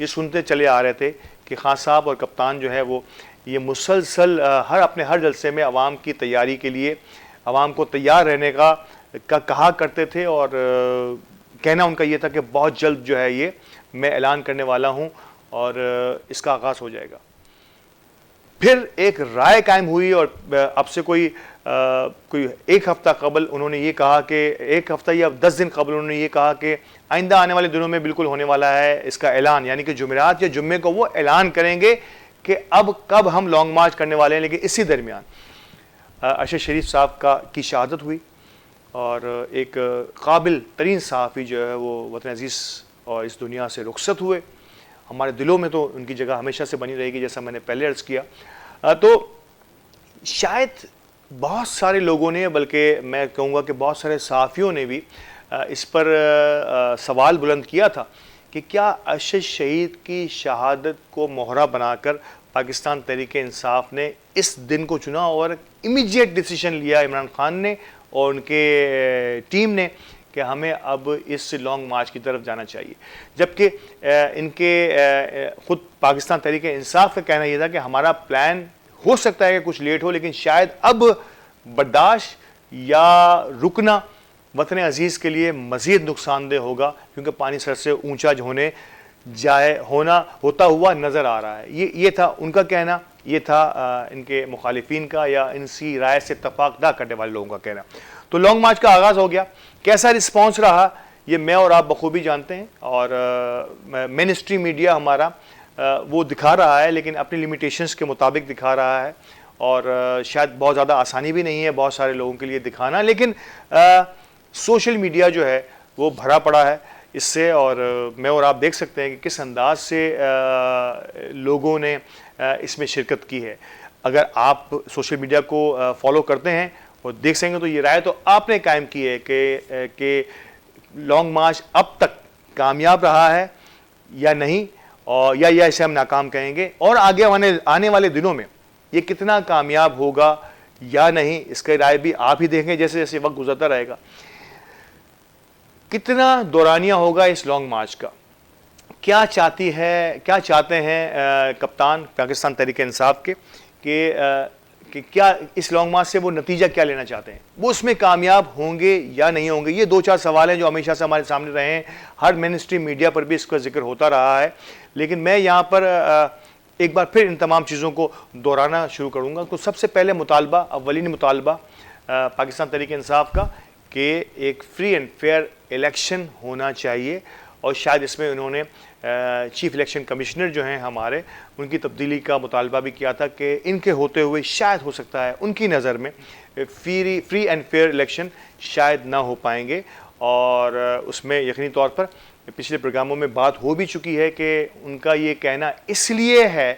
ये सुनते चले आ रहे थे कि खान साहब और कप्तान जो है वो ये मुसलसल अपने हर जलसे में आवाम की तैयारी के लिए आवाम को तैयार रहने का कहा करते थे। और कहना उनका ये था कि बहुत जल्द जो है ये मैं ऐलान करने वाला हूँ और इसका आगाज़ हो जाएगा। फिर एक राय कायम हुई और अब से कोई एक हफ़्ता कबल उन्होंने ये कहा कि एक हफ़्ता या 10 दिन कबल उन्होंने ये कहा कि आइंदा आने वाले दिनों में बिल्कुल होने वाला है इसका ऐलान, यानी कि जुमेरात या जुम्मे को वो ऐलान करेंगे कि अब कब हम लॉन्ग मार्च करने वाले हैं। लेकिन इसी दरमियान अरशद शरीफ साहब की शहादत हुई और एक काबिल तरीन सहाफ़ी जो है वो वतन अज़ीज़ और इस दुनिया से रुखसत हुए। हमारे दिलों में तो उनकी जगह हमेशा से बनी रहेगी, जैसा मैंने पहले अर्ज़ किया। तो शायद बहुत सारे लोगों ने, बल्कि मैं कहूँगा कि बहुत सारे सहाफ़ियों ने भी इस पर सवाल बुलंद किया था कि क्या अरशद शहीद की शहादत को मोहरा बनाकर पाकिस्तान तहरीक इंसाफ ने इस दिन को चुना और इमीडिएट डिसीजन लिया इमरान खान ने और उनके टीम ने कि हमें अब इस लॉन्ग मार्च की तरफ जाना चाहिए। जबकि इनके ख़ुद पाकिस्तान तहरीक इंसाफ का कहना यह था कि हमारा प्लान हो सकता है कि कुछ लेट हो, लेकिन शायद अब बर्दाश्त या रुकना वतन अज़ीज़ के लिए मज़ीद नुकसानदेह होगा, क्योंकि पानी सर से ऊंचा होने जाए होता हुआ नज़र आ रहा है। ये था उनका कहना, ये था इनके मुखालिफिन का या इनकी राय से इत्तफाक ना करने वाले लोगों का कहना। तो लॉन्ग मार्च का आगाज़ हो गया। कैसा रिस्पॉन्स रहा ये मैं और आप बखूबी जानते हैं, और मेन स्ट्रीम मीडिया हमारा वो दिखा रहा है, लेकिन अपनी लिमिटेशंस के मुताबिक दिखा रहा है, और शायद बहुत ज़्यादा आसानी भी नहीं है बहुत सारे लोगों के लिए दिखाना, लेकिन सोशल मीडिया जो है वो भरा पड़ा है इससे। और मैं और आप देख सकते हैं कि किस अंदाज से लोगों ने इसमें शिरकत की है। अगर आप सोशल मीडिया को फॉलो करते हैं और देख सकेंगे तो ये राय तो आपने कायम की है कि लॉन्ग मार्च अब तक कामयाब रहा है या नहीं, और या इसे हम नाकाम कहेंगे, और आगे आने वाले दिनों में ये कितना कामयाब होगा या नहीं, इसका राय भी आप ही देखेंगे जैसे जैसे वक्त गुजरता रहेगा। कितना दौरानिया होगा इस लॉन्ग मार्च का, क्या चाहते हैं कप्तान पाकिस्तान तहरीक इंसाफ के कि क्या इस लॉन्ग मार्च से वो नतीजा क्या लेना चाहते हैं, वो उसमें कामयाब होंगे या नहीं होंगे। ये दो चार सवाल हैं जो हमेशा से हमारे सामने रहे हैं, हर मेन स्ट्रीम मीडिया पर भी इसका जिक्र होता रहा है, लेकिन मैं यहाँ पर एक बार फिर इन तमाम चीज़ों को दोहराना शुरू करूँगा। तो सबसे पहले मुतालबा, अव्वलीन मुतालबा पाकिस्तान तहरीक इंसाफ का कि एक फ्री एंड फेयर इलेक्शन होना चाहिए, और शायद इसमें उन्होंने चीफ इलेक्शन कमिश्नर जो हैं हमारे, उनकी तब्दीली का मुतालबा भी किया था कि इनके होते हुए शायद हो सकता है उनकी नज़र में फ्री एंड फेयर इलेक्शन शायद ना हो पाएंगे। और उसमें यकीनी तौर पर पिछले प्रोग्रामों में बात हो भी चुकी है कि उनका ये कहना इसलिए है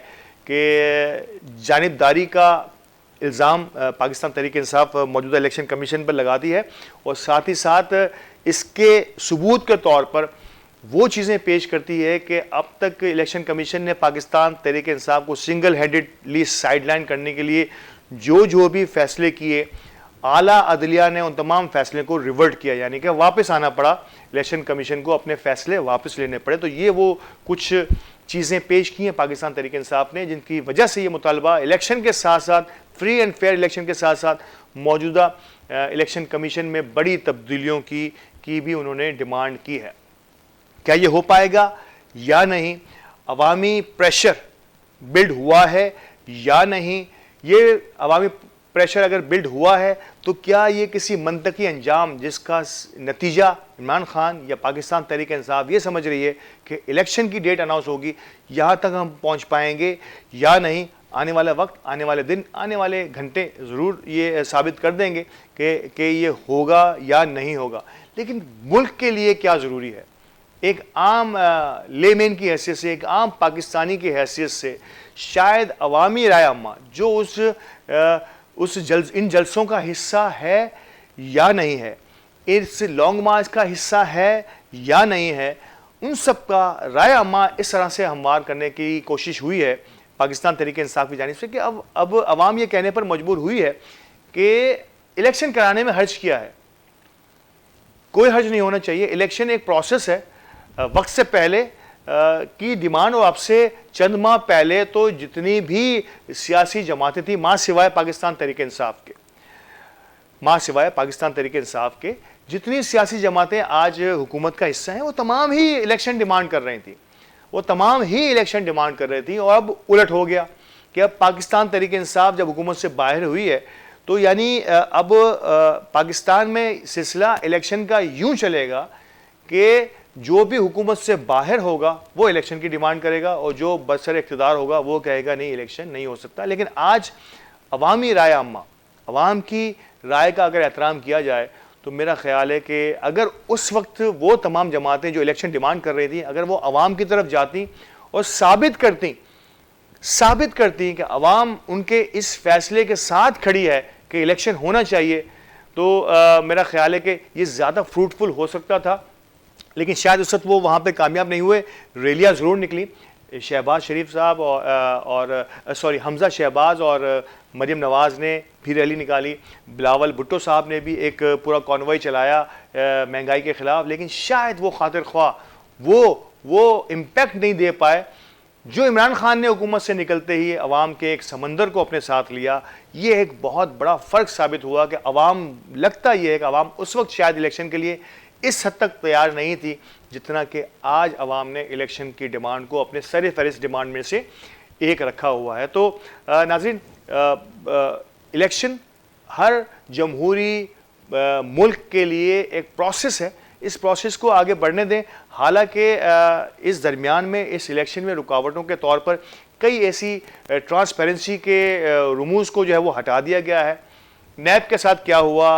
कि जानिबदारी का इल्ज़ाम पाकिस्तान तहरीक इंसाफ मौजूदा इलेक्शन कमीशन पर लगाती है, और साथ ही साथ इसके सबूत के तौर पर वो चीज़ें पेश करती है कि अब तक इलेक्शन कमीशन ने पाकिस्तान तहरीक इंसाफ को सिंगल हैंडेडली साइडलाइन करने के लिए जो भी फैसले किए, आला अदलिया ने उन तमाम फैसले को रिवर्ट किया, यानी कि वापस आना पड़ा इलेक्शन कमीशन को, अपने फैसले वापस लेने पड़े। तो ये वो कुछ चीज़ें पेश की हैं पाकिस्तान तहरीक इंसाफ ने, जिनकी वजह से ये मुतालबा इलेक्शन के साथ साथ, फ्री एंड फेयर इलेक्शन के साथ साथ, मौजूदा इलेक्शन कमीशन में बड़ी तब्दीलियों की भी उन्होंने डिमांड की है। क्या ये हो पाएगा या नहीं, अवामी प्रेशर बिल्ड हुआ है या नहीं, ये अवामी प्रेशर अगर बिल्ड हुआ है तो क्या ये किसी मंतकी अंजाम जिसका नतीजा इमरान खान या पाकिस्तान तहरीक इंसाफ ये समझ रही है कि इलेक्शन की डेट अनाउंस होगी, यहाँ तक हम पहुँच पाएंगे या नहीं। आने वाला वक्त, आने वाले दिन, आने वाले घंटे ज़रूर ये साबित कर देंगे कि ये होगा या नहीं होगा। लेकिन मुल्क के लिए क्या ज़रूरी है, एक आम लेमेन की हैसियत से, एक आम पाकिस्तानी की हैसियत से, शायद अवामी राय अम्मा जो इन जलसों का हिस्सा है या नहीं है, इस लॉन्ग मार्च का हिस्सा है या नहीं है, उन सब का राय अम्मा इस तरह से हमवार करने की कोशिश हुई है पाकिस्तान तहरीक इंसाफ की जानिब से कि अब अवाम ये कहने पर मजबूर हुई है कि इलेक्शन कराने में हर्ज किया है। कोई हर्ज नहीं होना चाहिए, इलेक्शन एक प्रोसेस है। वक्त से पहले की डिमांड, और आपसे चंद माह पहले तो जितनी भी सियासी जमातें थी मां सिवाय पाकिस्तान तहरीक इंसाफ के जितनी सियासी जमातें आज हुकूमत का हिस्सा हैं, वो तमाम ही इलेक्शन डिमांड कर रही थी, और अब उलट हो गया कि अब पाकिस्तान तहरीक इंसाफ जब हुकूमत से बाहर हुई है तो यानी अब पाकिस्तान में सिलसिला इलेक्शन का यूं चलेगा कि जो भी हुकूमत से बाहर होगा वो इलेक्शन की डिमांड करेगा, और जो बरसर इख्तिदार होगा वो कहेगा नहीं, इलेक्शन नहीं हो सकता। लेकिन आज अवामी राय अम्मा, अवाम की राय का अगर एहतराम किया जाए तो मेरा ख्याल है कि अगर उस वक्त वो तमाम जमातें जो इलेक्शन डिमांड कर रही थी, अगर वो अवाम की तरफ जाती और साबित करती कि अवाम उनके इस फैसले के साथ खड़ी है कि इलेक्शन होना चाहिए, तो मेरा ख्याल है कि ये ज़्यादा फ्रूटफुल हो सकता था। लेकिन शायद उस वक्त वो वहाँ पे कामयाब नहीं हुए। रैलियाँ ज़रूर निकली, शहबाज शरीफ साहब और हमज़ा शहबाज और मरियम नवाज़ ने भी रैली निकाली, बिलावल भुट्टो साहब ने भी एक पूरा कॉन्वॉय चलाया महंगाई के ख़िलाफ़, लेकिन शायद वो खातिर ख्वाह वो इम्पैक्ट नहीं दे पाए जो इमरान खान ने हुकूमत से निकलते ही अवाम के एक समंदर को अपने साथ लिया। ये एक बहुत बड़ा फ़र्क साबित हुआ कि अवाम, लगता ये है कि अवाम उस वक्त शायद इलेक्शन के लिए इस हद तक तैयार नहीं थी जितना कि आज अवाम ने इलेक्शन की डिमांड को अपने सर फहरिस्त डिमांड में से एक रखा हुआ है। तो नाज़रीन, इलेक्शन हर जमहूरी मुल्क के लिए एक प्रोसेस है, इस प्रोसेस को आगे बढ़ने दें। हालांकि इस दरमियान में इस इलेक्शन में रुकावटों के तौर पर कई ऐसी ट्रांसपेरेंसी के रुमूज़ को जो है वो हटा दिया गया है। नैब के साथ क्या हुआ,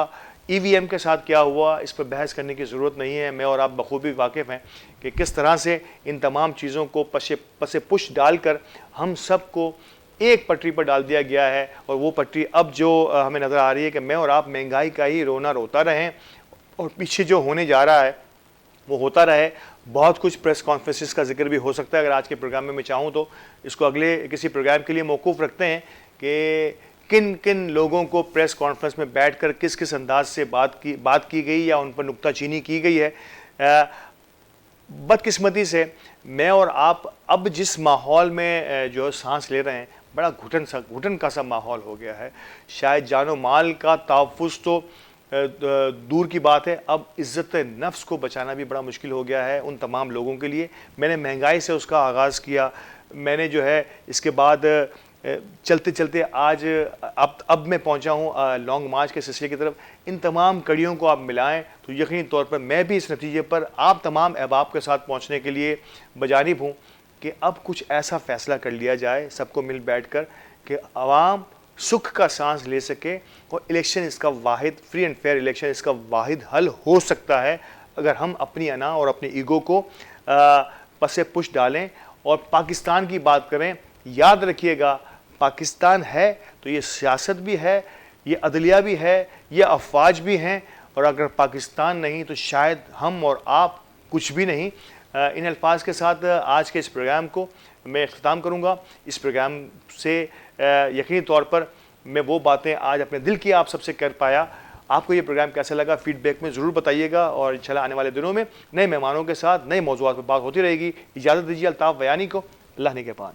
ईवीएम के साथ क्या हुआ, इस पर बहस करने की ज़रूरत नहीं है। मैं और आप बखूबी वाकिफ़ हैं कि किस तरह से इन तमाम चीज़ों को पसे पुश डालकर हम सब को एक पटरी पर डाल दिया गया है। और वो पटरी अब जो हमें नज़र आ रही है कि मैं और आप महंगाई का ही रोना रोता रहें और पीछे जो होने जा रहा है वो होता रहे। बहुत कुछ प्रेस कॉन्फ्रेंसेस का जिक्र भी हो सकता है। अगर आज के प्रोग्राम में मैं चाहूँ तो इसको अगले किसी प्रोग्राम के लिए मौकूफ़ रखते हैं कि किन किन लोगों को प्रेस कॉन्फ्रेंस में बैठकर किस किस अंदाज से बात की गई या उन पर नुक्ताचीनी की गई है। बदकिस्मती से मैं और आप अब जिस माहौल में जो सांस ले रहे हैं, बड़ा घुटन का सा माहौल हो गया है। शायद जानो माल का तहफ़्फ़ुज़ तो दूर की बात है, अब इज़्ज़त नफ्स को बचाना भी बड़ा मुश्किल हो गया है उन तमाम लोगों के लिए। मैंने महंगाई से उसका आगाज़ किया, मैंने जो है इसके बाद चलते चलते आज अब मैं पहुंचा हूं लॉन्ग मार्च के सिलसिले की तरफ। इन तमाम कड़ियों को आप मिलाएं तो यकीनी तौर पर मैं भी इस नतीजे पर आप तमाम अहबाब के साथ पहुंचने के लिए बजानिब हूं कि अब कुछ ऐसा फ़ैसला कर लिया जाए सबको मिल बैठ कर कि आवाम सुख का सांस ले सके। और इलेक्शन इसका वाहिद, फ्री एंड फेयर इलेक्शन इसका वाहिद हल हो सकता है अगर हम अपनी अना और अपने ईगो को पसे पुश डालें और पाकिस्तान की बात करें। याद रखिएगा, पाकिस्तान है तो ये सियासत भी है, ये अदलिया भी है, ये अफवाज भी हैं। और अगर पाकिस्तान नहीं तो शायद हम और आप कुछ भी नहीं। इन अल्फाज के साथ आज के इस प्रोग्राम को मैं इख्तिताम करूँगा। इस प्रोग्राम से यकीनी तौर पर मैं वो बातें आज अपने दिल की आप सबसे कर पाया। आपको ये प्रोग्राम कैसा लगा फीडबैक में ज़रूर बताइएगा और इंशाल्लाह आने वाले दिनों में नए मेहमानों के साथ नए मौज़ूआत पर बात होती रहेगी। इजाज़त दीजिए अल्ताफ़ बयानी को। अल्लाह निगहबान।